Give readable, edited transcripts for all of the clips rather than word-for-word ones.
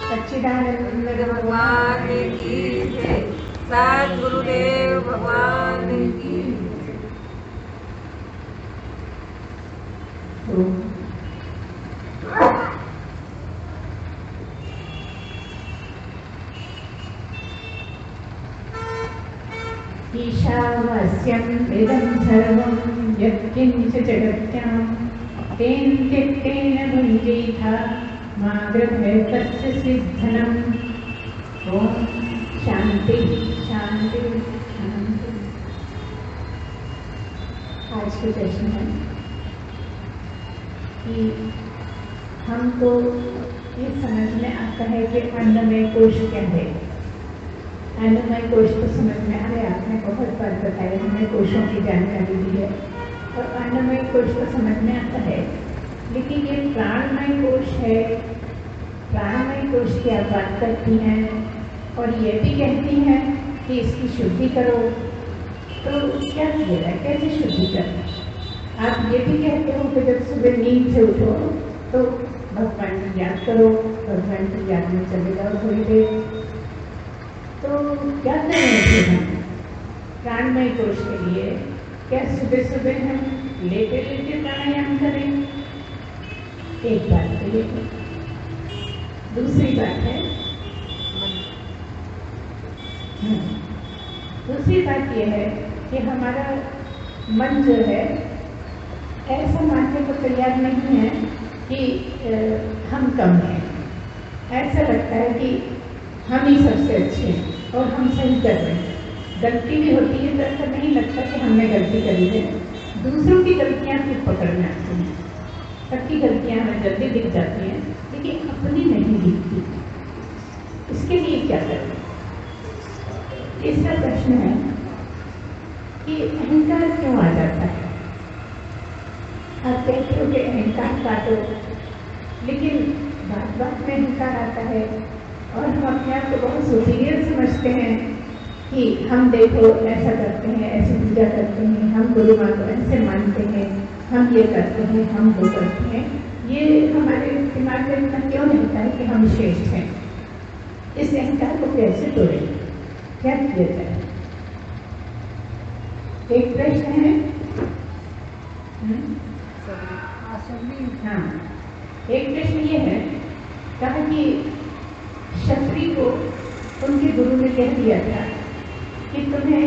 सच्चिदानंद भगवान की जय। सद्गुरुदेव भगवान की ईशावास्यं इदं सर्वं यत्किञ्च जगत्यां तेन त्यक्तेन भुञ्जीथा मा गृह्यतस्य सिद्धनम्। ओम शांति शांति शांति। आज के प्रश्न है कि हमको ये समझ में आता है कि अन्नमय कोश क्या है। अन्नमय कोश तो समझ में आ गया, आपने बहुत बार बताया, हमें कोशों की जानकारी दी है और अन्नमय कोश तो समझ में आता है। लेकिन ये प्राणमय कोश है, प्राणमय कोश की आप बात करती हैं और ये भी कहती हैं कि इसकी शुद्धि करो। तो क्या किया, कैसे शुद्धि करना? आप ये भी कहते हो कि जब सुबह नींद से उठो तो भगवान की याद करो, भगवान की याद में चले जाओ थोड़ी देर। तो क्या करें फिर हम प्राणमय कोश के लिए? क्या सुबह सुबह हम लेटे लेटे प्राणायाम करें? एक बात तो ये है। दूसरी बात है, दूसरी बात यह है कि हमारा मन जो है ऐसा मानने को तैयार नहीं है कि हम कम हैं। ऐसा लगता है कि हम ही सबसे अच्छे हैं और हम सही कर रहे हैं। गलती भी होती है तो ऐसा नहीं लगता कि हमने गलती करी है। दूसरों की गलतियां फिर पकड़ने आती हैं। सबकी गलतियां हमें जल्दी दिख जाती हैं लेकिन अपनी नहीं दिखती। इसके लिए क्या करें? तीसरा प्रश्न है कि अहंकार क्यों आ जाता है? आप कहते हो कि अहंकार काटो, लेकिन बात बात में अहंकार आता है और हम अपने आप को बहुत सुपीरियर समझते हैं कि हम देखो ऐसा करते हैं, ऐसी पूजा करते हैं, हम गुरु माँ को ऐसे मानते हैं, हम ये करते हैं, हम वो करते हैं। ये हमारे दिमाग में इतना क्यों रहता है कि हम श्रेष्ठ हैं? इस अहंकार को कैसे तोड़ें? क्या किया जाए? एक प्रश्न है। हाँ, एक प्रश्न ये है, कहा कि क्षत्रिय को उनके गुरु ने कह दिया था कि तुम्हें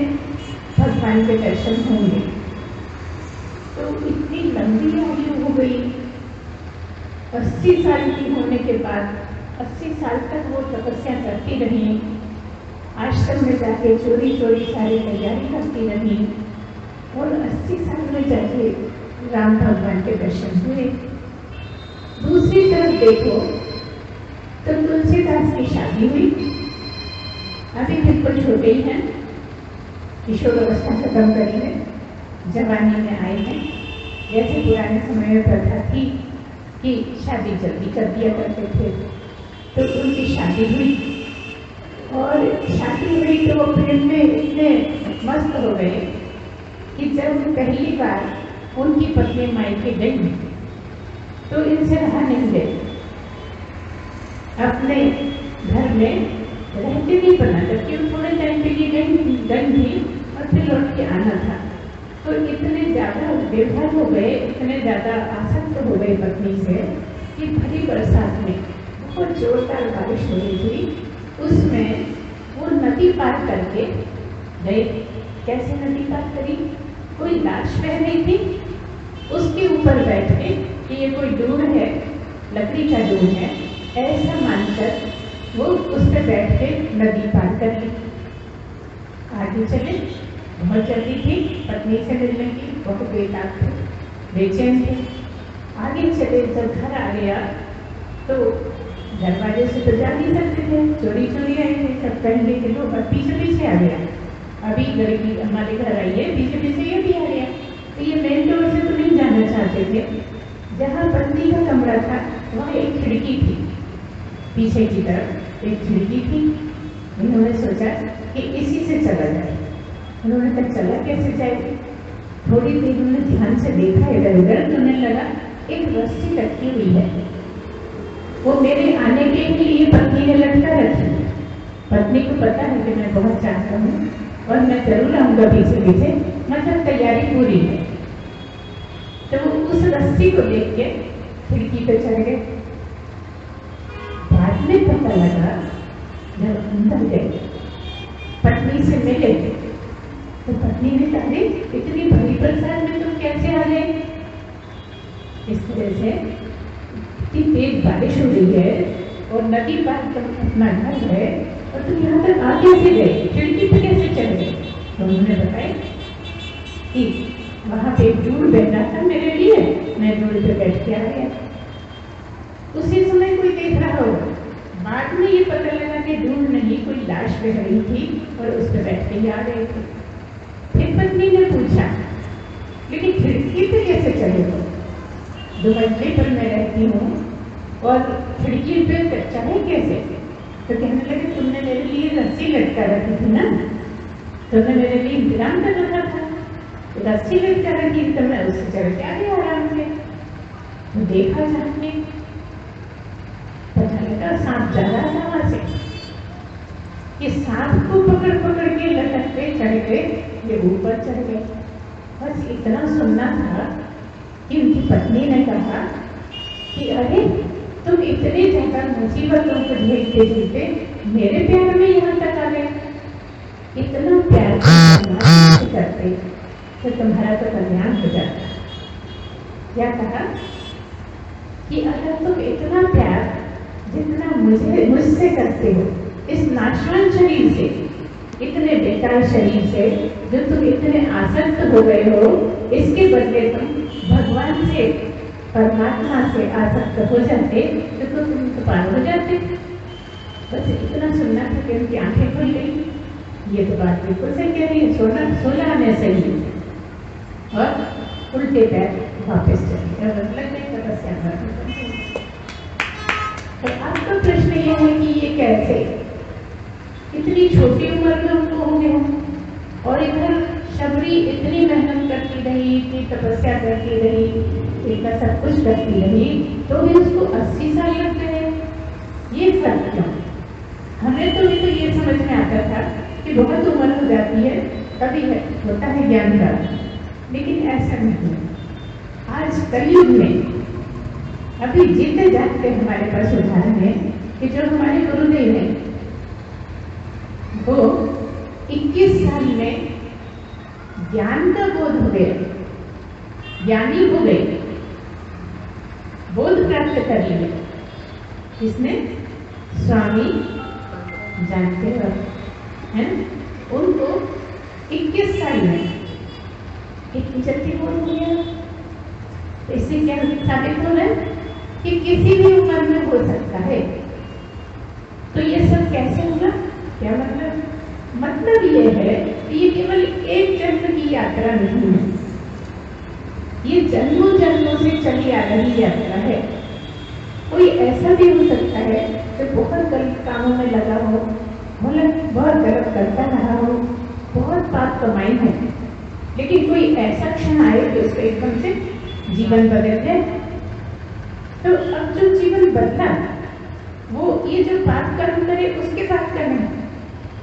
भगवान के दर्शन होंगे। तो इतनी लंबी आयु हो गई, 80 साल की होने के बाद 80 साल तक वो तपस्या करती रही, आश्रम में जाके चोरी चोरी सारी तैयारी करती रही और 80 साल में जाके राम भगवान के दर्शन हुए। दूसरी तरफ देखो तो तुलसीदास की शादी हुई, अभी बिल्कुल छोटे ही हैं, किशोर अवस्था खत्म करी है, जवानी में आए हैं। जैसे पुराने समय में प्रथा थी कि शादी जल्दी कर दिया करते थे, तो उनकी शादी हुई और शादी हुई तो वो प्रेम में इतने मस्त हो गए कि जब पहली बार उनकी पत्नी मायके गई तो इनसे रहा नहीं गए। अपने घर में रहते नहीं बना, जबकि वो थोड़े टाइम के लिए गई थी और फिर लौट के आना था। तो इतने ज़्यादा बेघर हो गए, इतने ज़्यादा आसक्त हो गए पत्नी से कि भरी बरसात में बहुत जोरदार बारिश हो रही थी, उसमें वो नदी पार करके गए। कैसे नदी पार करी? कोई लाश बह रही थी, उसके ऊपर बैठे कि ये कोई डूर है, लकड़ी का डूर है, ऐसा मानकर वो उस पर बैठ के नदी पार कर ली। आगे चले, बहुत जल्दी थी पत्नी से मिलने की, बहुत बेताब थे, बेचैन थे। आगे चले, जब घर आ गया तो दरवाजे से तो जा नहीं सकते थे, चोरी चोरी आए थे, सब पहले के लोग और पीछे पीछे आ गया। अभी लड़की हमारे घर आई है, पीछे पीछे ये भी आ गया। तो ये मेन डोर से तो नहीं जाना चाहते थे। जहाँ पत्नी का कमरा था वहाँ एक खिड़की थी, पीछे की तरफ एक खिड़की थी। उन्होंने सोचा कि इसी से चला जाए। उन्होंने कहा चला कैसे जाए? थोड़ी देर उन्होंने ध्यान से देखा, इधर उधर, तो उन्हें लगा एक रस्सी लटकी हुई है। वो मेरे आने के लिए पत्नी ने लटका रखी। पत्नी को पता है कि मैं बहुत चाहता हूँ और मैं जरूर आऊंगा पीछे पीछे, मतलब तैयारी पूरी है। तो वो उस रस्सी को देख के खिड़की पे चढ़ गए। बाद में पता लगा जब अंदर गए पत्नी से मिले तो पत्नी ने कहा इतनी बड़ी बरसात में तुम कैसे आ गए? इस तरह से इतनी तेज बारिश हो रही है और नदी पार अपना घर है और तुम यहाँ तक आ कैसे गए, खिड़की पे कैसे चल गए? तो उन्होंने बताया कि वहां पे एक डूल बैठा था मेरे लिए, मैं डूल पे बैठ के आ गया। उसी समय कोई देख रहा हो, बाद में ये पता लगा कि डूल नहीं, कोई लाश बह रही थी और उस पर बैठ के आ गए थे। फिर पत्नी ने पूछा लेकिन खिड़की पे कैसे चले हो? 2 मंजिले पर मैं रहती हूँ और खिड़की पे चढ़े कैसे? तो कहने लगे तुमने मेरे लिए रस्सी लटका रखी थी ना, तुमने मेरे लिए इंतजाम कर रखा था, तो रस्सी लटका रखी तो मैं उससे चढ़ के आ गया आराम से। तो देखा जाने पता लगा सांप जा रहा था वहां से, कि सांप को पकड़ पकड़ के लटकते चढ़ गए, ये ऊपर चढ़ गए। बस इतना सुनना था कि उनकी पत्नी ने कहा कि अरे तुम इतने ज्यादा मुसीबतों को झेलते झेलते मेरे प्यार में यहाँ तक आ गए, इतना प्यार करते तो तुम्हारा तो कल्याण हो जाता। क्या कहा कि अगर तुम इतना प्यार जितना मुझसे करते हो, इस नाशवान शरीर से, इतने बेकार शरीर से जो तुम इतने आसक्त हो गए हो, इसके बदले तुम भगवान से, परमात्मा से आसक्त हो जाते तो तुम तो पार हो जाते। बस इतना सुनना था कि उनकी आंखें खुल गई। ये तो बात बिल्कुल सही कह रही है, सोलह में सही और उल्टे पैर वापस चले, मतलब नहीं तपस्या। तो आपका प्रश्न ये है कि ये कैसे इतनी छोटी उम्र में उनको हो गया और इधर शबरी इतनी मेहनत करती रही, इतनी तपस्या करती रही, इतना सब कुछ करती रही, तो भी उसको 80 साल लग गए। ये फर्क क्यों? हमें तो ये समझ में आता था कि बहुत उम्र हो जाती है तभी होता है ज्ञान का, लेकिन ऐसा नहीं। आज कलयुग में अभी जीते जाते हमारे पास उदाहरण है कि जो हमारे गुरुदेव हैं वो 21 साल में ज्ञान का बोध हो गया, ज्ञानी हो गए, बोध प्राप्त कर लिया। किसने? स्वामी जानते हो, है ना? उनको 21 साल में इतनी जल्दी बोध हो गया। तो इससे क्या साबित हो रहा है कि किसी भी उम्र में हो सकता है। तो ये सब कैसे होगा? क्या मतलब? मतलब ये है कि ये केवल एक जन्म की यात्रा नहीं है, ये जन्मों जन्मों से चली आ रही यात्रा है। कोई ऐसा भी हो सकता है कि बहुत गलत कामों में लगा हो, बहुत गलत करता रहा हो, बहुत पाप कमाई है, लेकिन कोई ऐसा क्षण आए कि उसको एकदम से जीवन बदल जाए। तो अब जो जीवन बदला वो ये जो पाप कर्म करे उसके बात का नहीं,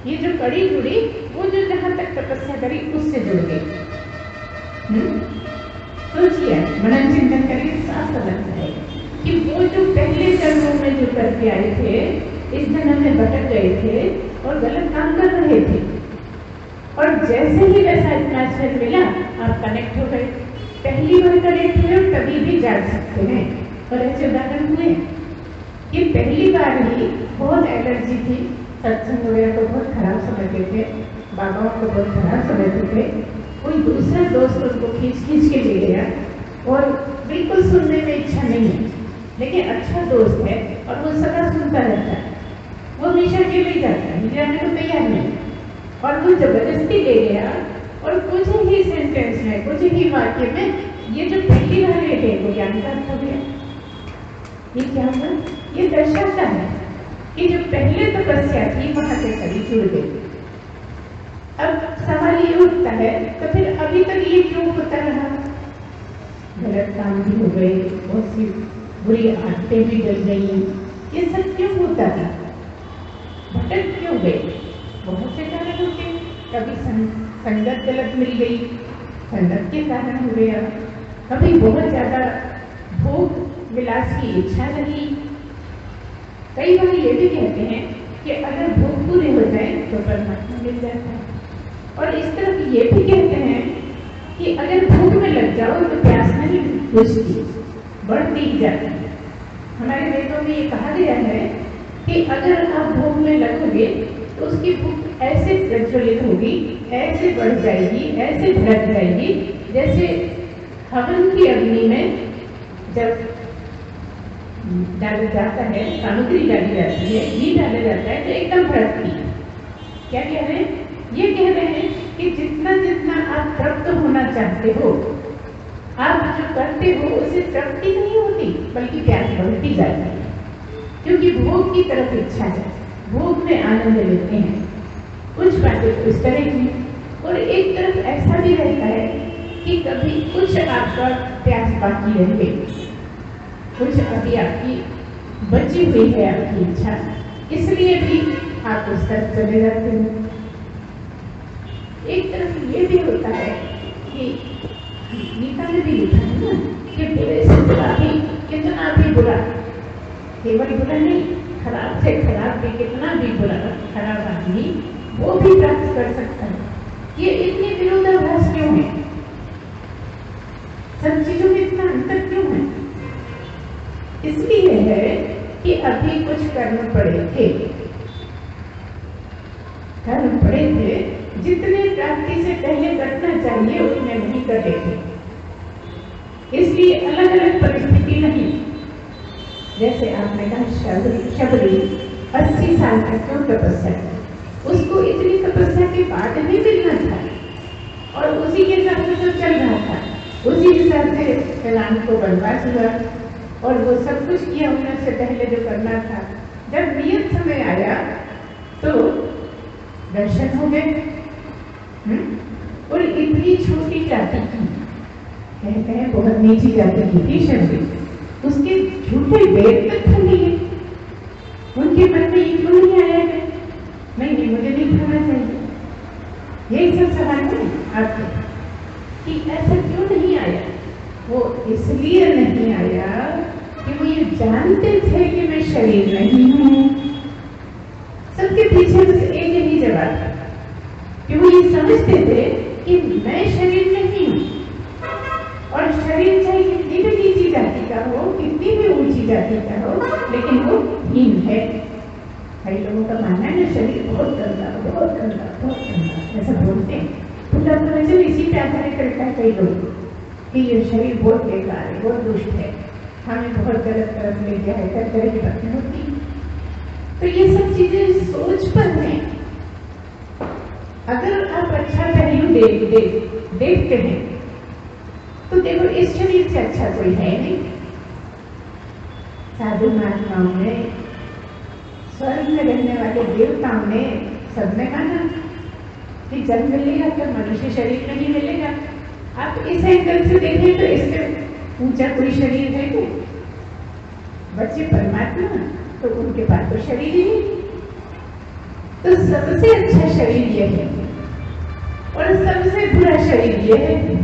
ये जो कड़ी जुड़ी वो जो जहां तक तपस्या करी उससे जुड़ गई। सोचिए, मनन चिंतन करिए, साफ समझ आए कि वो जो पहले जन्मों में जो करके आए थे, इस जन्म में भटक गए थे और गलत काम कर रहे थे, और जैसे ही वैसा अटैचमेंट मिला आप कनेक्ट हो गए। पहली बार कनेक्ट हुए और कभी भी जाग सकते हैं। और ऐसे उदाहरण हुए कि पहली बार ही बहुत एलर्जी थी, सत्संग वगैरह को बहुत खराब समझते थे, बाबाओं को बहुत खराब समझते थे। कोई दूसरा दोस्त उनको खींच के ले गया और बिल्कुल सुनने में इच्छा नहीं है, लेकिन अच्छा दोस्त है और वो सदा सुनता रहता है, वो हमेशा के ले जाता है, जाने को तैयार नहीं, और वो जबरदस्ती ले गया और कुछ ही सेंटेंस में, कुछ ही वाक्य में ये जो पहली बार ले गए वो ज्ञान प्राप्त हो गया। ये क्या हुआ? ये दर्शाता है कि जो पहले तपस्या थी वहां से कड़ी जुड़ गई। अब सवाल ये उठता है तो फिर अभी तक ये क्यों होता रहा? गलत काम भी हो गए, बहुत सी बुरी आदतें भी डल गई, ये सब क्यों होता था, भटक क्यों गए? बहुत से कारण होते हैं। कभी संगत गलत मिल गई, संगत के कारण हो गया। कभी बहुत ज्यादा भोग विलास की इच्छा रही। कई बार ये भी कहते हैं कि अगर भोग पूरे हो जाए तो परमात्मा मिल जाता है। और इस तरफ ये भी कहते हैं कि अगर भूख में लग जाओ तो प्यास नहीं बुझती, बढ़ती ही जाती है। हमारे वेदों में ये कहा गया है कि अगर आप भूख में लगोगे तो उसकी भूख ऐसे प्रज्वलित होगी, ऐसे बढ़ जाएगी, ऐसे भड़क जाएगी, जैसे हवन की अग्नि में जब डाला जाता है, सामग्री डाली जाती है, घी डाला जाता है तो एकदम भड़कती है। क्या कह रहे हैं? ये कह रहे हैं कि जितना जितना आप तृप्त होना चाहते हो, आप जो करते हो उसे तृप्ति नहीं होती, बल्कि प्यास बढ़ती जाती है, क्योंकि भोग की तरफ इच्छा है, भोग में आनंद लेते हैं। कुछ बातें तो इस तरह की, और एक तरफ ऐसा भी रहता है कि कभी कुछ आपका प्यास बाकी रह गई, कुछ अभी आपकी बची हुई है आपकी इच्छा, इसलिए भी आप उस तरफ चले जाते हो। एक तरफ ये भी होता है कि गीता में भी लिखा है ना कि बुरे से बुरा भी कितना भी बुरा, केवल बुरा नहीं, खराब से खराब भी कितना भी बुरा खराब आदमी वो भी प्राप्त कर सकता है। ये इतने विरोधाभास क्यों है? सब चीजों में इतना अंतर क्यों है? इसलिए है कि अभी कुछ कर्म पड़े थे, कर्म पड़े थे, जितने प्राप्ति से पहले करना चाहिए उतने नहीं कर रहे थे। इसलिए अलग अलग परिस्थिति नहीं। जैसे आपने कहा शबरी 80 साल तक क्यों तपस्या, उसको इतनी तपस्या के बाद भी मिलना था, और उसी के हिसाब से तो चल रहा था, उसी हिसाब से राम को वनवास हुआ, और वो सब कुछ किया उनसे पहले जो करना था। जब नियत समय आया तो दर्शन हो गए। और इतनी छोटी जाति की, कहते हैं बहुत नीची जाति की थी शबरी, उसके झूठे वेद तक खा लिए। उनके मन में ये क्यों नहीं आया है नहीं मुझे नहीं खाना चाहिए? यही सब सवाल है आपके कि ऐसा क्यों नहीं आया? वो इसलिए नहीं आया कि वो ये जानते थे कि मैं शरीर नहीं हूं। सबके पीछे बस एक ही जवाब था कि वो ये समझते थे कि मैं शरीर नहीं हूं, और शरीर चाहे कितनी भी नीची जाति का हो, कितनी भी ऊंची जाति का हो, लेकिन वो हीन है। कई लोगों का मानना है ना शरीर बहुत गंदा, बहुत गंदा, बहुत गंदा, ऐसा बोलते हैं। पूरा प्रवचन इसी पे आधारित करता है कई लोग कि ये शरीर बहुत बेकार है, बहुत दुष्ट है, हमें बहुत गलत तरफ ले गया है, हर तरह की बातें होती। तो ये सब चीजें सोच पर हैं। अगर आप अच्छा पहलू देखते हैं तो देखो इस शरीर से अच्छा कोई है नहीं। साधु महात्माओं ने, स्वर्ग में रहने वाले देवताओं ने, सबने माना कि जब मिलेगा तो मनुष्य शरीर नहीं मिलेगा। आप इस एंगल से देखें तो इससे ऊंचा कोई शरीर है क्या? बच्चे परमात्मा, तो उनके पास तो शरीर ही नहीं। तो सबसे अच्छा शरीर यह है और सबसे बुरा शरीर यह है।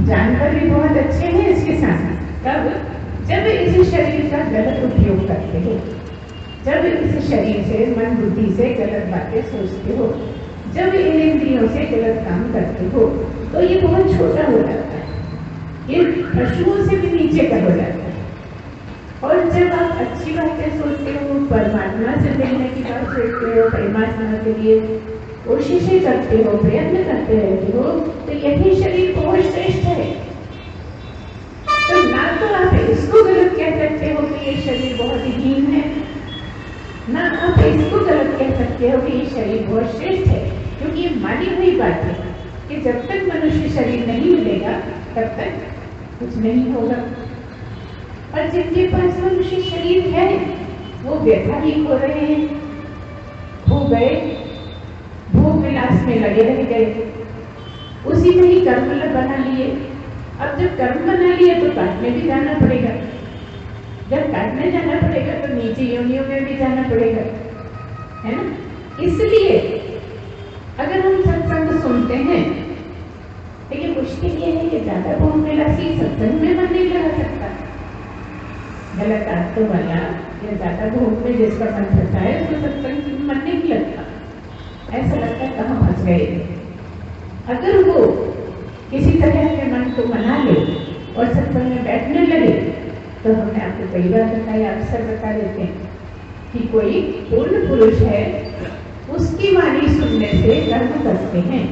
जानवर भी बहुत अच्छे हैं इसके साथ। तब जब इस शरीर का गलत उपयोग करते हो, जब इस शरीर से, मन बुद्धि से गलत बातें सोचते हो, जब इन इंद्रियों से गलत काम करते हो, तो ये बहुत छोटा हो जाता है, ये पशुओं से भी नीचे का हो जाता है। और जब आप अच्छी बातें सोचते हो, परमात्मा से मिलने की बात सोचते हो, परमात्मा के लिए कोशिशें करते हो, प्रयत्न करते रहते हो, तो यही शरीर बहुत श्रेष्ठ है। तो ना तो आप इसको गलत कह सकते हो कि ये शरीर बहुत ही हीन है, ना आप इसको गलत कह सकते हो कि ये शरीर बहुत श्रेष्ठ है, क्योंकि ये मानी हुई बात है कि जब तक मनुष्य शरीर नहीं मिलेगा तब तक कुछ नहीं होगा। और जिनके पास मनुष्य शरीर है वो व्यथाहीन हो रहे हैं, हो गए, भोग विलास में लगे रह गए, उसी में ही कर्म बना लिए। अब जब कर्म बना लिए तो काटने भी जाना पड़ेगा। जब काटने जाना पड़ेगा तो नीचे योनियों में भी जाना पड़ेगा, है ना। इसलिए अगर हम सत्संग सुनते हैं, लेकिन मुश्किल ये है कि ज्यादा भोग विलासी सत्संग में मन नहीं लगा सकता। गलत आदतों वाला या ज्यादा भोग में जिसका मन फंसा है उसको सत्संग में मन नहीं लगता, ऐसा लगता है कहाँ फंस गए। अगर वो किसी तरह के मन को मना ले और सत्संग में बैठने लगे, तो हमने आपको कई बार बताया, अक्सर बता देते हैं कि कोई पूर्ण पुरुष है, उसकी वाणी सुनने से कर्म करते हैं।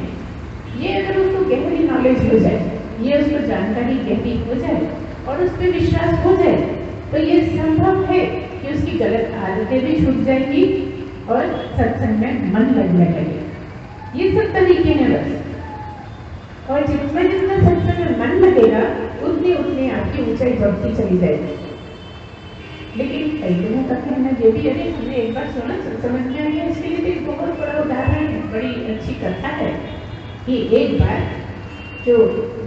ये अगर उसको गहरी नॉलेज हो जाए, ये उसको जानकारी गहरी हो जाए और उस पर विश्वास हो जाए, तो ये संभव है कि उसकी गलत आदतें भी छूट जाएंगी और सत्संग में मन लगने लगेगा। ये सब तरीके हैं बस। और जितना जितना सत्संग में मन लगेगा उतनी उतनी आपकी ऊंचाई बढ़ती चली जाएगी। लेकिन कई लोगों का कहना ये भी, अरे हमने एक बार सुना समझ में आ गया, इसके लिए एक बहुत बड़ा उदाहरण है, बड़ी अच्छी कथा है कि एक बार जो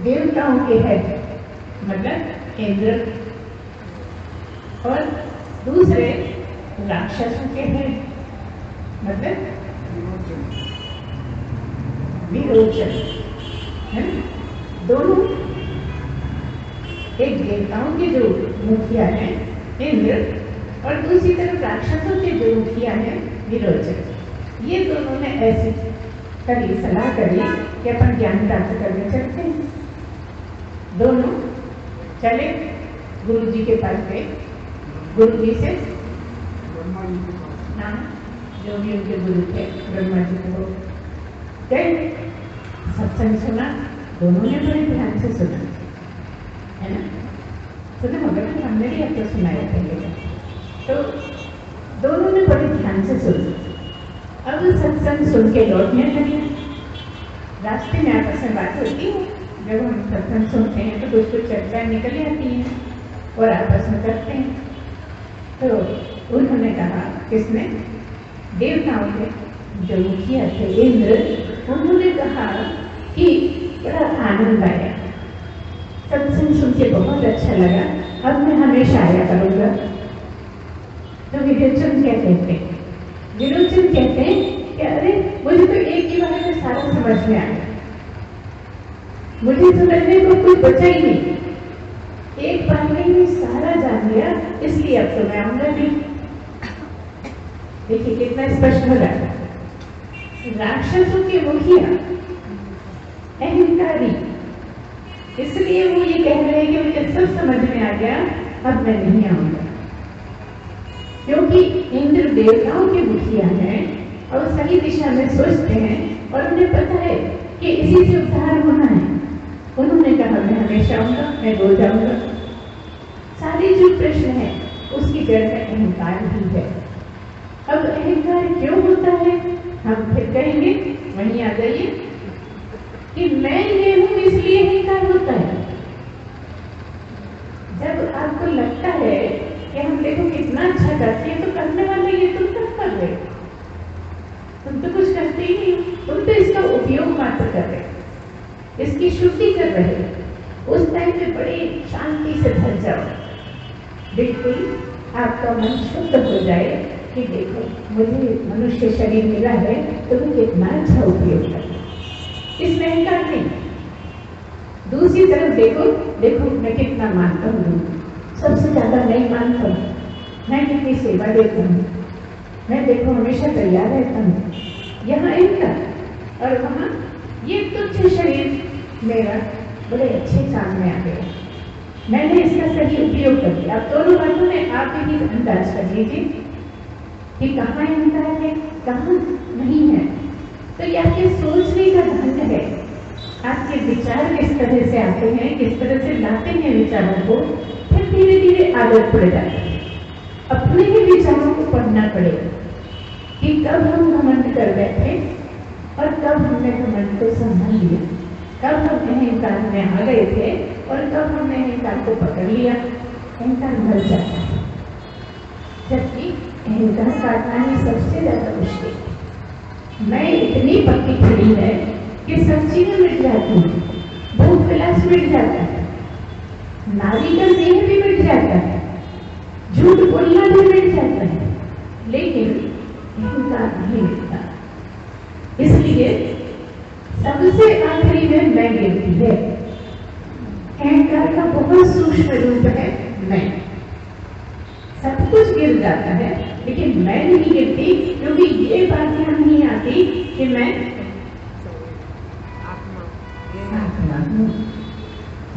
देवताओं के हेड मतलब इंद्र और दूसरे राक्षसों के हेड मतलब विरोचन, है ना, दोनों, एक देवताओं के जो मुखिया हैं इंद्र और दूसरी तरफ राक्षसों के जो मुखिया हैं विरोचन, ये दोनों ने ऐसी करी सलाह करी कि अपन ज्ञान प्राप्त करने चलते हैं। दोनों चले गुरु जी के पास गए, गुरु जी से हाँ जो भी उनके गुरु थे ब्रह्मा जी को गए, सत्संग सुना, दोनों ने बड़े ध्यान से सुना, है ना, सुना मगर हमने भी अब तो सुनाया पहले, तो दोनों ने बड़े ध्यान से सुना। अब सत्संग सुन के लौटने लगे। रास्ते में आपस में बात होती है, जब हम सत्संग सुनते हैं तो कुछ कुछ चर्चा निकल आती है और आपस में करते हैं। तो उन्होंने कहा, किसने, देवताओं के जो मुखिया थे इंद्र, उन्होंने कहा कि बड़ा आनंद आया, सत्संग सुन के बहुत अच्छा लगा, अब मैं हमेशा आया करूंगा। तो विरोचन क्या कहते हैं, विरोचन कहते हैं कि अरे मुझे तो एक ही बार में सारा समझ में आ गया, मुझे समझने को कुछ बचा ही नहीं, एक बार में ही सारा जान लिया, इसलिए अब तो मैं आऊंगा भी। देखिए कितना स्पष्ट हो रहा है। राक्षसों के मुखिया अहंकारी, इसलिए वो ये कह रहे हैं कि मुझे सब समझ में आ गया, अब मैं नहीं आऊंगा, क्योंकि इंद्र देवताओं के मुखिया हैं और सही दिशा में सोचते हैं और उन्हें पता है कि इसी से उद्धार होना है। उन्होंने कहा मैं हमेशा आऊंगा, मैं रोज आऊंगा। सारी जो प्रश्न है उसकी जड़ में अहंकार भी है। अब अहंकार क्यों होता है, हम फिर कहेंगे, वहीं आ जाइए कि मैं ये हूं इसलिए अहंकार होता है। जब आपको लगता है कि हम देखो कितना अच्छा करते हैं, तो करने वाले ये तुम सब कर रहे, तुम तो कुछ करते ही नहीं, तुम तो इसका उपयोग मात्र कर रहे, इसकी शुद्धि कर रहे। उस टाइम पे बड़ी शांति से भर जाओ, बिल्कुल आपका मन शुद्ध हो जाए कि देखो मुझे मनुष्य शरीर मिला है तो मैं कितना अच्छा उपयोग करूं, इसमें अहंकार नहीं। दूसरी तरफ देखो, देखो मैं कितना मानता हूँ, सबसे ज्यादा मैं मानता हूँ, मैं कितनी सेवा देता हूँ, मैं देखो हमेशा तैयार रहता हूँ। यहाँ अहंकार और वहाँ ये तुच्छ शरीर मेरा बड़े अच्छे काम में आ गया, मैंने इसका सही उपयोग कर दिया। अब दोनों बातों में आप भी अंदाज कर लीजिए कि कहाँ अहंकार है, कहाँ नहीं है। तो ये आपके सोचने का ढंग है, आपके विचार किस तरह से आते हैं, किस तरह से लाते हैं विचारों को, फिर धीरे धीरे आदत पड़ जाती है। अपने ही विचारों को पढ़ना पड़ेगा कि कब हम घमंड कर बैठे और कब हमने घमंड को संभाल लिया, कब हम अहंकार में आ गए थे और कब हमने अहंकार को पकड़ लिया। अहंकार मर जाता है, जबकि अहंकार काटना ही सबसे ज्यादा मुश्किल है। मैं इतनी पक्की खड़ी है कि सब्जी में मिट जाती है, भूख विलास मिट जाता है, नारी का देह भी मिट जाता है, झूठ बोलना भी मिट जाता है, लेकिन अहंकार नहीं मिटता। इसलिए सबसे आखिरी में मैं गिरती है। अहंकार का बहुत सूक्ष्म रूप है मैं। सब कुछ गिर जाता है, लेकिन मैं नहीं गिरती, क्योंकि ये बात यहाँ नहीं आती कि मैं आत्मा हूँ,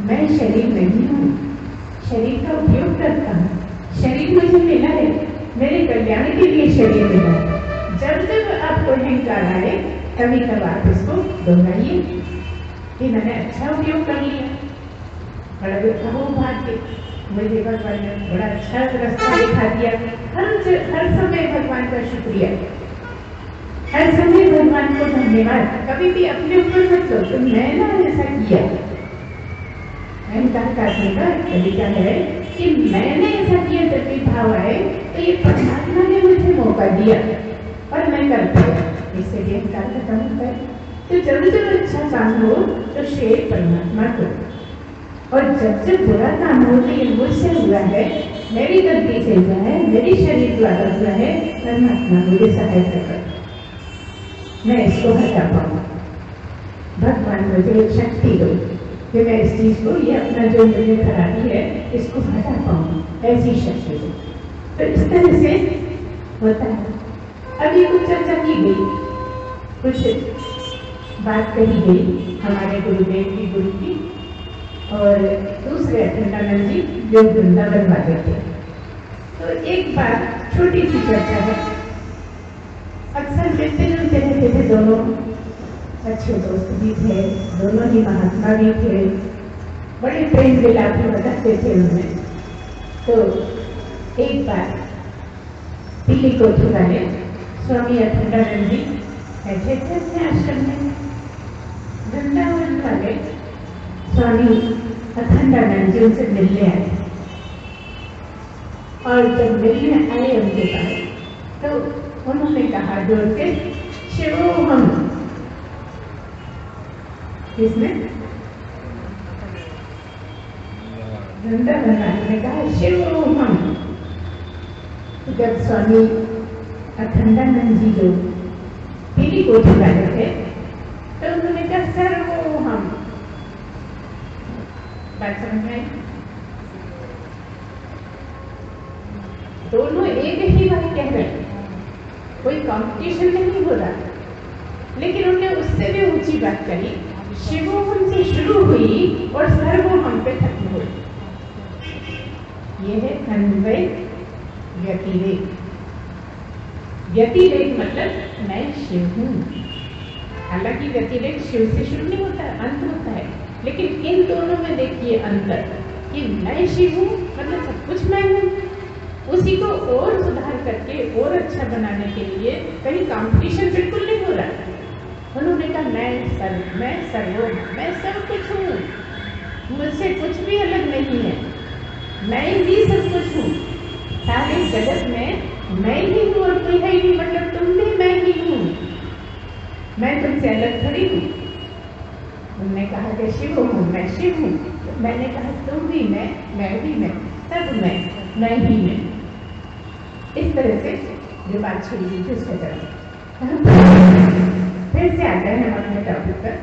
मैं शरीर नहीं हूँ, शरीर का उपयोग करता हूँ, शरीर मुझे मिला है, मेरे कल्याण के लिए शरीर मिला है। जब जब आपको अहंकार आए कभी कभी आप इसको दोहराइए कि मैंने अच्छा उपयोग कर लिया, बड़ा भाग्य, मुझे भगवान ने बड़ा अच्छा रास्ता दिखा दिया। हर समय भगवान का शुक्रिया, हर समय भगवान को धन्यवाद। कभी भी अपने ऊपर मत सोचो मैंने ऐसा किया। अहंकार काटने का तरीका है कि मैंने ऐसा किया, जब भी भाव आए तो ये परमात्मा ने मुझे मौका दिया और मैं कर पाया, इससे भी अहंकार खत्म होता है। तो जब जब अच्छा काम हो तो श्रेय परमात्मा को, और जब जब बुरा काम हो तो ये मुझसे हुआ है, मेरी गलती से हुआ है, मेरी शरीर द्वारा हुआ है, परमात्मा मुझे सहायता कर, मैं इसको हटा पाऊँ। भगवान मुझे एक शक्ति दो कि मैं इस चीज को, ये अपना जो मुझे खराबी है, इसको हटा पाऊँ, ऐसी शक्ति दो। तो इस तरह से होता है। अभी कुछ चर्चा की गई, कुछ बात कही गई हमारे गुरुदेव की, गुरु की, और दूसरे अखंडानंद जी जो वृंदावन वाले थे। तो एक बात छोटी सी चर्चा है। अक्सर मिलते जुलते रहते थे दोनों, अच्छे दोस्त भी थे, दोनों ही महात्मा भी थे, बड़े प्रेम विलाप बताते थे उनमें। तो एक बार पीली कोठी वाले स्वामी अखंडानंद जी बैठे थे अपने आश्रम में, वृंदावन वाले स्वामी अखंडानंद जी उनसे मिलने आए, और जब मिलने आए उनके पास तो उन्होंने कहा जोर के, शिवोहम। किसने? वृंदावन वाले ने कहा शिवोहम। जब स्वामी अखंडानंद जी जो पीली कोठी वाले थे तो उन्होंने कहा सर्वोहम। बात समझ में आई? दोनों एक ही बात कह रहे हैं, कोई कंपटीशन नहीं हो रहा, लेकिन उन्होंने उससे भी ऊंची बात करी। शिवोहम से शुरू हुई और सर्वोहम पे खत्म हुई। यह है अन्वय व्यतिरेक। व्यतिरेक मतलब मैं शिव हूँ, हालांकि व्यतिरेक शिव से शुरू नहीं होता है, अंत होता है, लेकिन इन दोनों में देखिए अंतर कि मैं शिव हूँ मतलब सब कुछ मैं हूँ, उसी को और सुधार करके और अच्छा बनाने के लिए कहीं कंपटीशन बिल्कुल नहीं हो रहा। उन्होंने कहा मैं सर्वोम, मैं सब कुछ हूँ, मुझसे कुछ भी अलग नहीं है, मैं ही सब कुछ हूँ, सारे जगत में मैं ही हूँ और कोई है ही नहीं, मतलब तुम भी मैं ही हूँ, मैं तुमसे अलग थोड़ी हूँ। उन्होंने कहा कि शिव हूँ, मैं शिव हूँ, तो मैंने कहा तुम भी मैं भी मैं, सब मैं ही मैं। इस तरह से जो बात छुड़ी हुई थी उसका जवाब फिर से आ गए हम अपने टॉपिक पर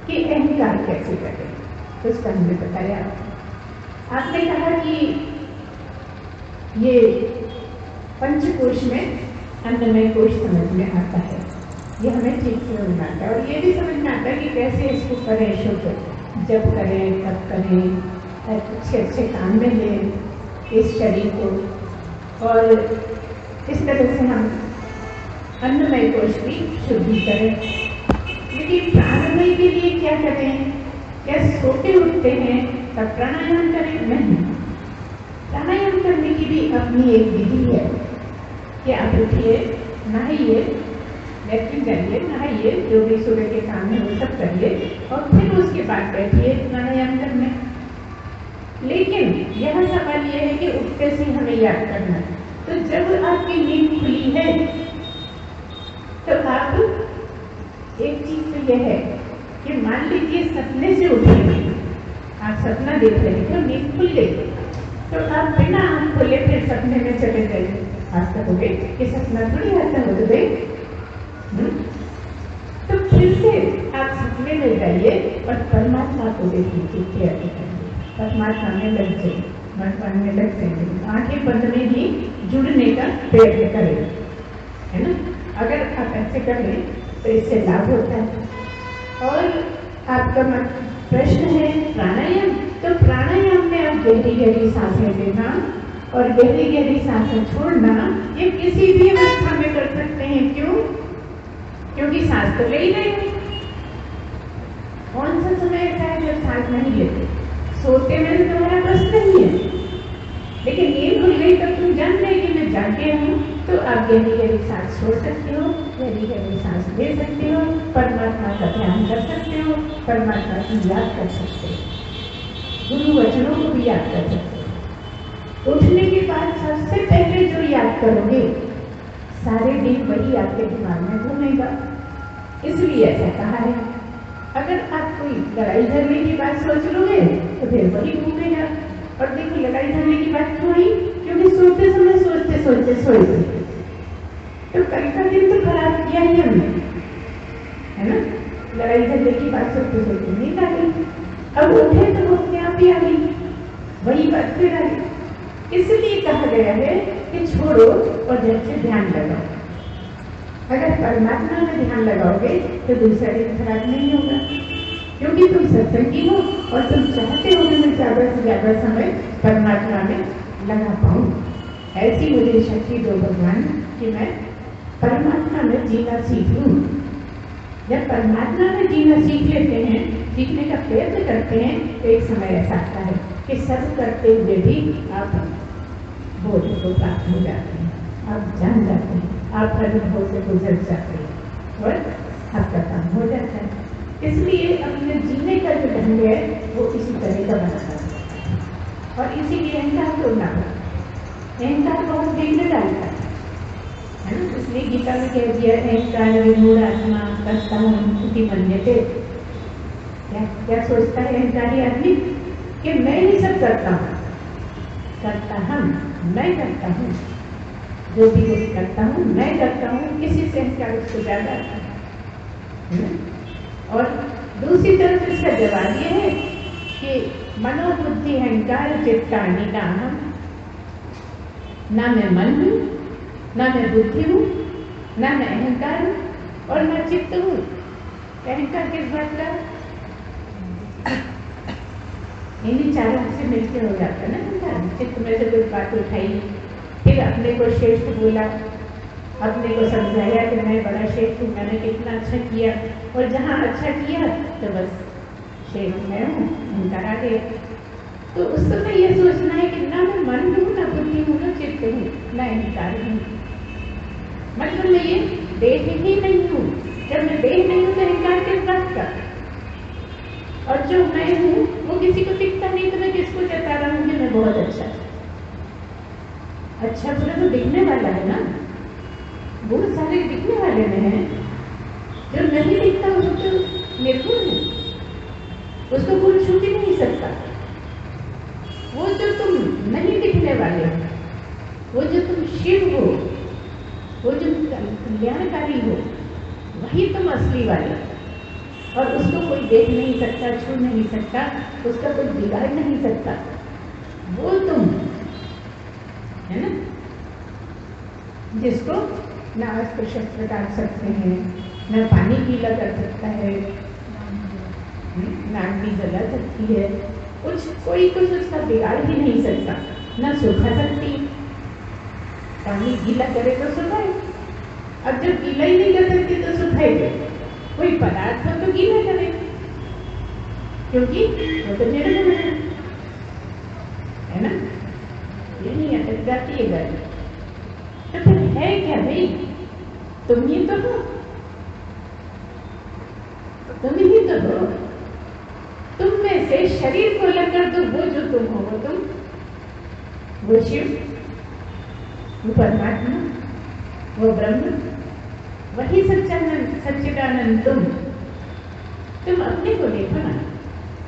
कि अहंकार कैसे करें, तो उसका हमने बताया। आपने कहा कि ये पंचकोश में अन्नमय कोश समझ में आता है, ये हमें ठीक से समझ में आता है, और ये भी समझ में आता है कि कैसे इसको करें शुद्ध, जब करें तब करें, अच्छे अच्छे काम में लें इस शरीर को, और इस तरह से हम अन्नमय कोश की शुद्धि करें। लेकिन प्राणमय के लिए क्या करें? क्या सोते उठते हैं तब प्राणायाम करें? नहीं, प्राणायाम करने की भी अपनी एक विधि है कि आप उठिए, नहाइए, लेट्रिन करिए, नहाइए, जो भी सुबह के काम है वो सब करिए, और फिर उसके बाद बैठिए प्राणायाम करने। लेकिन यह सवाल यह है कि उठते से हमें याद करना है। तो जब आपकी नींद खुली है तो आप, एक चीज तो यह है कि मान लीजिए सपने से उठे, आप सपना देख रहे थे, नींद खुल गई, तो आप बिना आँख खोले फिर सपने में चले जाइए, आज तक हो गए कि सपना थोड़ी आता हो गए। तो फिर से आप सपने में जाइए और परमात्मा को देखिए कि क्या करेंगे, परमात्मा में लग जाइए, मन में लग जाएंगे, आंखें बंद में ही जुड़ने का प्रयत्न करें, है ना। अगर आप ऐसे करें तो इससे लाभ होता है। और आपका प्रश्न है प्राणायाम, तो प्राणायाम में आप गहरी गहरी सांसें लेना और गहरी गहरी सांसें छोड़ना, ये किसी भी अवस्था में कर सकते हैं। क्यों? क्योंकि सांस तो ले ही रहे हैं। कौन सा समय ऐसा है जब सांस नहीं लेते? सोते में तो तुम्हारा बस नहीं है, लेकिन नींद खुल गई तब तुम जान रहे कि मैं जागे हूँ, तो आप गहरी गहरी सांस छोड़ सकते हो, गहरी गहरी सांस ले सकते हो, परमात्मा का ध्यान कर सकते हो, परमात्मा की याद कर सकते हो, गुरु वचनों को भी याद कर सकते हो। उठने के बाद सबसे पहले जो याद करोगे, सारे दिन वही आपके दिमाग में घूमेगा, इसलिए ऐसा कहा है। अगर आप कोई लड़ाई झगड़े की बात सोच लोगे तो फिर वही घूमेगा। और देखो लड़ाई झगड़े की बात क्यों आई? क्योंकि सोचते समय सोचते सोचते सोचते तो कल का दिन तो खराब किया ही हमने, है ना। लड़ाई झगड़े की बात सोचते सोचते नींद आ गई, अब उठे तो वो अपने आप ही आ गई, वही बात फिर आ गई। इसलिए कहा गया है कि छोड़ो और जब से ध्यान लगाओ। अगर परमात्मा में ध्यान लगाओगे तो दूसरा दिन खराब नहीं होगा, क्योंकि तुम सत्संगी हो और तुम चाहते हो कि मैं ज्यादा से ज्यादा समय परमात्मा में लगा पाऊं। ऐसी मुझे शक्ति दो भगवान कि मैं परमात्मा में जीना सीखूं। जब परमात्मा में जीना सीख लेते हैं, सीखने का प्रयत्न करते हैं, तो एक समय ऐसा आता है कि सब करते हुए भी आप बोध को प्राप्त हो जाते हैं, आप जान जाते हैं, आप अनुभव से गुजर जाते हैं और आपका काम हो जाता है। इसलिए अपने जीने का जो ढंग है वो इसी तरह का बनाना है और इसीलिए अहंकार तोड़ना पड़ता है। अहंकार बहुत बिगड़ डालता है ना। इसलिए गीता में कह दिया अहंकार विमूढ़ आत्मा करता हूँ उसी मन्यते। क्या सोचता है अहंकारी आदमी कि मैं ही सब करता हूँ, करता हम, मैं करता हूँ, जो भी कुछ करता हूँ मैं करता हूँ, किसी से अहंकार उसको ज्यादा है। और दूसरी तरफ इसका जवाब ये है कि मनोबुद्धि अहंकार चित्तानि नाहम्, ना मैं मन हूँ, ना मैं बुद्धि हूँ, ना मैं अहंकार हूँ और ना चित्त हूँ। अहंकार किस बात का? इन्हीं चारों से मिलकर हो जाता है ना अहंकार। चित्त में से कोई बात उठाई, फिर अपने को श्रेष्ठ बोला, अपने को समझाया कि मैं बड़ा श्रेष्ठ हूँ, मैंने कितना अच्छा किया, और जहाँ अच्छा किया तो बस श्रेष्ठ मैं हूँ, अहंकार आ गया। तो उस समय ये सोचना है कि ना मैं मन हूँ, ना बुद्धि हूँ, ना चित्त हूँ, ना अहंकार हूँ। मतलब मैं ये देह ही नहीं हूँ। जब मैं देह नहीं हूँ तो अहंकार किस बात का? और जो मैं हूँ वो किसी को दिखता नहीं, तो मैं किसको जता रहा हूँ कि मैं बहुत अच्छा बुरा तो दिखने वाला है ना, बहुत सारे दिखने वाले में है। जो नहीं दिखता उसको तो निर्गुण है, उसको कोई छू भी नहीं सकता। वो जो तुम नहीं दिखने वाले हो, वो जो तुम शिव हो, वो जो कल्याणकारी हो, वही तुम असली वाले। और उसको कोई देख नहीं सकता, छू नहीं सकता, उसका कोई बिगाड़ नहीं सकता, वो तुम है ना, जिसको ना अस्त्र शस्त्र काट सकते हैं, ना पानी गीला कर सकता है, ना भी जला सकती है, कोई कुछ उसका बिगाड़ ही नहीं सकता, ना सुखा सकती। पानी गीला करे तो सुखाए, अब जब गीला ही नहीं कर सकती तो सुखाएगा। कोई पदार्थ हो तो गीला करे, क्योंकि वो तो निर्गुण है ना, ये नहीं अटक जाती है गाड़ी। तो फिर है क्या भाई? तुम ही तो हो, तुम ही तो हो। तुम में से शरीर को अलग कर दो, वो जो तुम हो वो तुम, वो शिव, वो परमात्मा, वो ब्रह्म, वही सच्चिदानंद तुम अपने को देखो ना।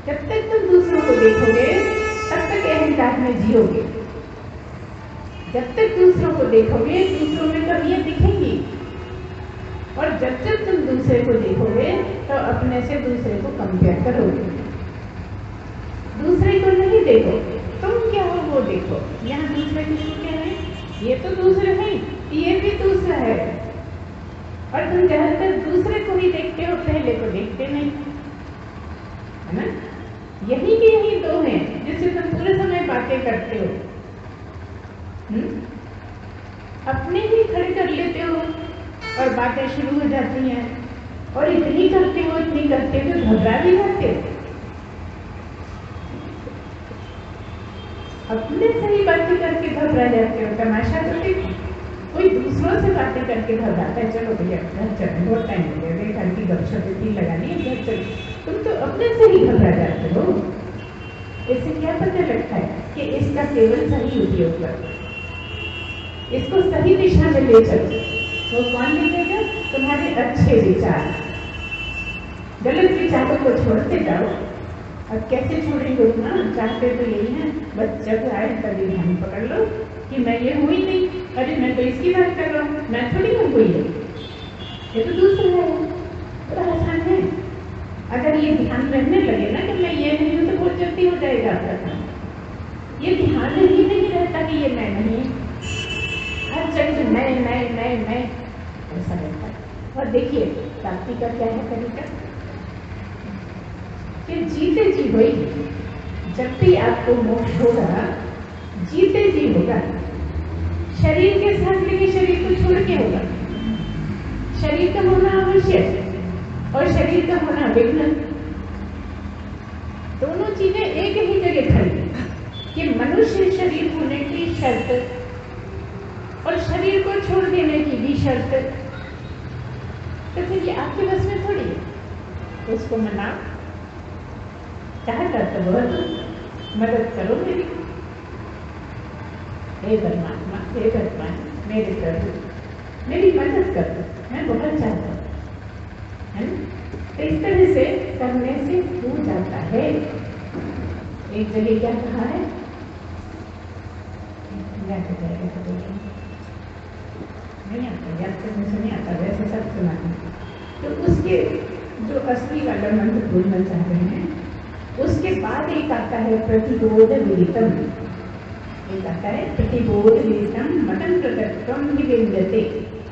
जब तक तुम दूसरों को देखोगे तब तक अहंकार में जियोगे, जब तक दूसरों को देखोगे दूसरों में कमियां दिखेंगी, और जब जब तुम दूसरे को देखोगे तो अपने से दूसरे को कंपेयर करोगे। दूसरे को नहीं देखो, तुम क्या हो वो देखो। यहाँ दूसरे किसको क्या है? ये तो दूसरा है, ये भी दूसरा है, और तुम ज्यादातर दूसरे को ही देखते हो, पहले को देखते नहीं, है ना? यही के यही दो हैं जिससे तुम पूरे समय बातें करते हो। अपने ही खड़े कर लेते हो और बातें शुरू हो जाती हैं, और इतनी करते हो तो घबरा भी जाते हो। अपने से ही बातें करके घबरा जाते हो। तमाशा तो देखो, कोई दूसरों से बातें करके घबराता है, चलो भैया घर चलो, बहुत टाइम हो गया, घर की गपशप इतनी लगा ली, घर चलो। तुम तो अपने से ही घबरा जाते हो। इससे क्या पता लगता है कि इसका केवल सही उपयोग करो, इसको सही दिशा में ले चलो। वो कौन लिखेगा? तुम्हारे अच्छे विचार। गलत विचारों को छोड़ते जाओ। अब कैसे छोड़ेंगे ना? चाहते तो यही है, बस जब आए तभी ध्यान पकड़ लो कि मैं ये हुई नहीं, अरे मैं तो इसकी बात कर रहा हूँ, मैं थोड़ी हूँ हुई है, ये तो दूसरा है। बड़ा आसान है। अगर ये ध्यान रहने लगे ना कि मैं ये नहीं हूँ तो बहुत जल्दी हो जाएगा आपका काम। ये ध्यान ही नहीं रहता कि ये मैं नहीं, हर जगह मैं ऐसा रहता है। और देखिए प्राप्ति का क्या है तरीका कि जीते जी वही, जब भी आपको मोक्ष होगा जीते जी होगा, शरीर के साथ, लेकिन शरीर को छोड़ के होगा। शरीर का होना आवश्यक और शरीर का होना विघ्न, दोनों चीजें एक ही जगह खड़ी कि मनुष्य शरीर होने की शर्त और शरीर को छोड़ देने की भी शर्त। तो फिर ये आपके बस में थोड़ी है। उसको मनाओ, कहा करते बहुत मदद करो मेरी, हे परमात्मा, हे भगवान, मेरे प्रभु मेरी मदद करो, मैं बहुत चाहता हूँ, है ना? तो इस तरह से करने से हो जाता है। एक जगह क्या कहा है, नहीं आता, याद करने से नहीं आता, वैसे सब सुना है। तो उसके जो असली वाला मंत्र बोलना चाह रहे हैं, उसके बाद एक आता है प्रतिबोध विदितम। एक आता है प्रतिबोध विदितम मतं प्रदत्तम हि विन्दते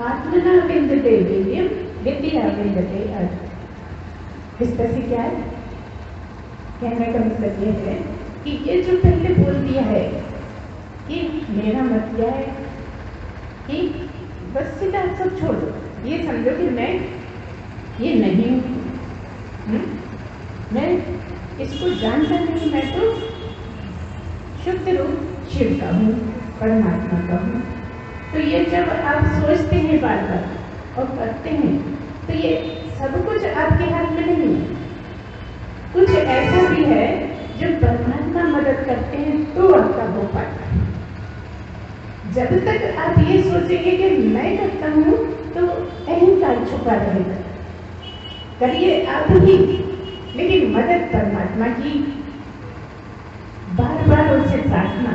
आत्मना विन्दते दिव्यम विद्या विन्दते अर्थ। इस तरह से क्या है कहने का मतलब यह है कि ये जो पहले बोल दिया है कि मेरा मत क्या है कि बस सीधा सब छोड़ दो, ये समझो कि मैं ये नहीं हूँ, मैं इसको जानता नहीं, मैं तो शुद्ध रूप शिव का हूँ, परमात्मा का हूँ। तो ये जब आप सोचते हैं बार बार और करते हैं तो ये सब कुछ आपके हाथ में नहीं है। कुछ ऐसा भी है जो परमात्मा मदद करते हैं तो आपका हो पाता है। जब तक आप ये सोचेंगे कि मैं करता हूँ तो अहंकार छुपा रहेगा। करिए आप ही, लेकिन मदद परमात्मा की, बार बार उससे प्रार्थना,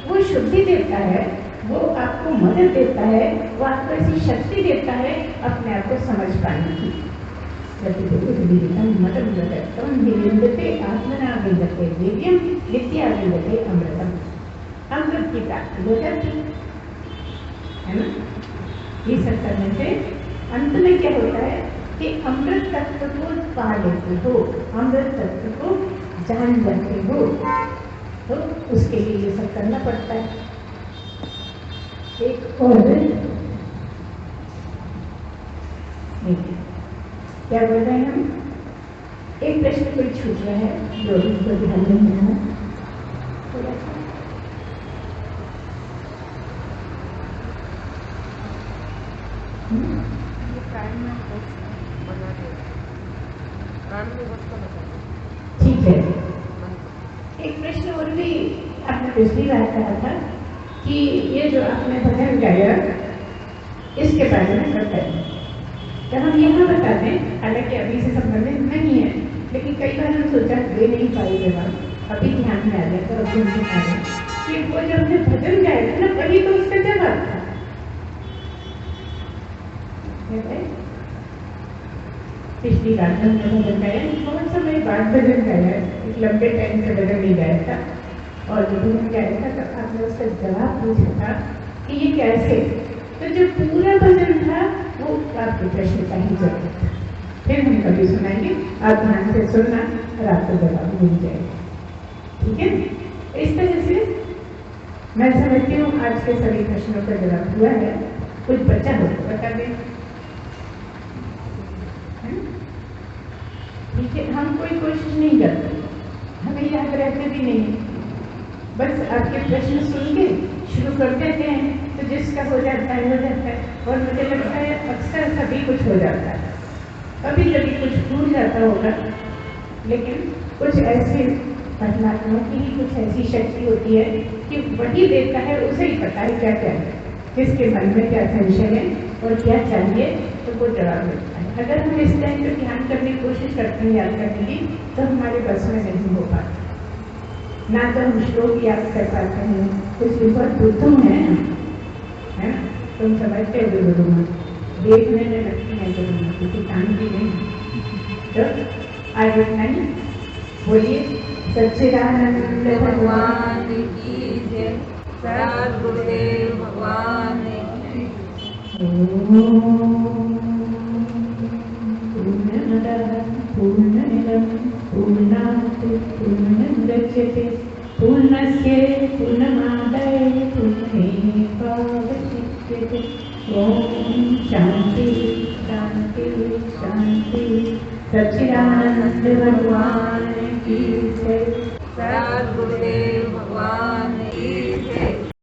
वो शुद्धि देता है, वो आपको मदद देता है, वो आपको ऐसी शक्ति देता है अपने आप को समझ पाने की। आत्मना विन्दते दिव्यम विद्या विन्दते अमृतम। अमृत की प्राप्ति हो जाती है ना। ये सब करने से अंत में क्या होता है कि अमृत तत्व को पा लेते हो, अमृत तत्व को जान लेते हो। तो उसके लिए ये सब करना पड़ता है। एक और क्या बोल रहे हैं हम? एक प्रश्न कोई छूट रहा है जो को ध्यान नहीं है थोड़ा सा। ठीक है, एक प्रश्न और भी आपने पिछली बार कहा था कि ये जो आपने भजन गाया इसके बारे में बताइए। तो हम यहाँ बता दें, हालांकि अभी से संबंधित नहीं है, लेकिन कई बार हम सोचा दे नहीं पाई जवाब, अभी ध्यान में आ गया तो अभी हमने आ गया कि वो जब हमने भजन गाया था ना, वही तो उसका जवाब था। पिछली बार हमने भजन गाया, बहुत समय बाद भजन गाया, एक लंबे टाइम से भजन नहीं गाया था, और जब भजन गाया था तो आपने उसका जवाब पूछा था कि ये कैसे। तो जो पूरा भजन था वो आपके प्रश्न का ही जवाब था। फिर हम कभी सुनाएंगे, आप ध्यान से सुनना और आपको जवाब मिल जाएगा। ठीक है, इस तरह से मैं समझती हूँ आज के सभी प्रश्नों का जवाब हुआ है। कुछ बच्चा हो तो बता दें। ठीक है, हम कोई कोशिश नहीं करते, हमें याद रहते भी नहीं, बस आपके प्रश्न सुन के शुरू कर देते हैं, तो जिसका हो जाता है हो जाता है। और मुझे लगता है अक्सर सभी कुछ हो जाता है, कभी कभी कुछ भूल जाता होगा, लेकिन कुछ ऐसे परमात्मा की ही कुछ ऐसी शक्ति होती है कि वही देता है, उसे ही पता है क्या क्या है, किसके मन में क्या संशय है और क्या चाहिए, तो वो जवाब देता है। अगर हम इस टाइम पर ध्यान करने की कोशिश करते हैं याद करने की, तो हमारे बस में नहीं हो पाता। ना तो हम श्लोक याद कर पाते हैं, कुछ बहुत बुद्धू है ना, तुम समझते हो गुरु में देखने में लगती है गुरु में, किसी काम की नहीं। तो आज इतना ही, बोलिए सच्चिदानंद भगवान की जय, सद्गुरुदेव भगवान की जय। पूर्णमदः पूर्णमिदं पूर्णात् पूर्णमुदच्यते पूर्णस्य पूर्णमादाय पूर्णमेवावशिष्यते। ओम शांति शांति शांति। सच्चिदानंद भगवान की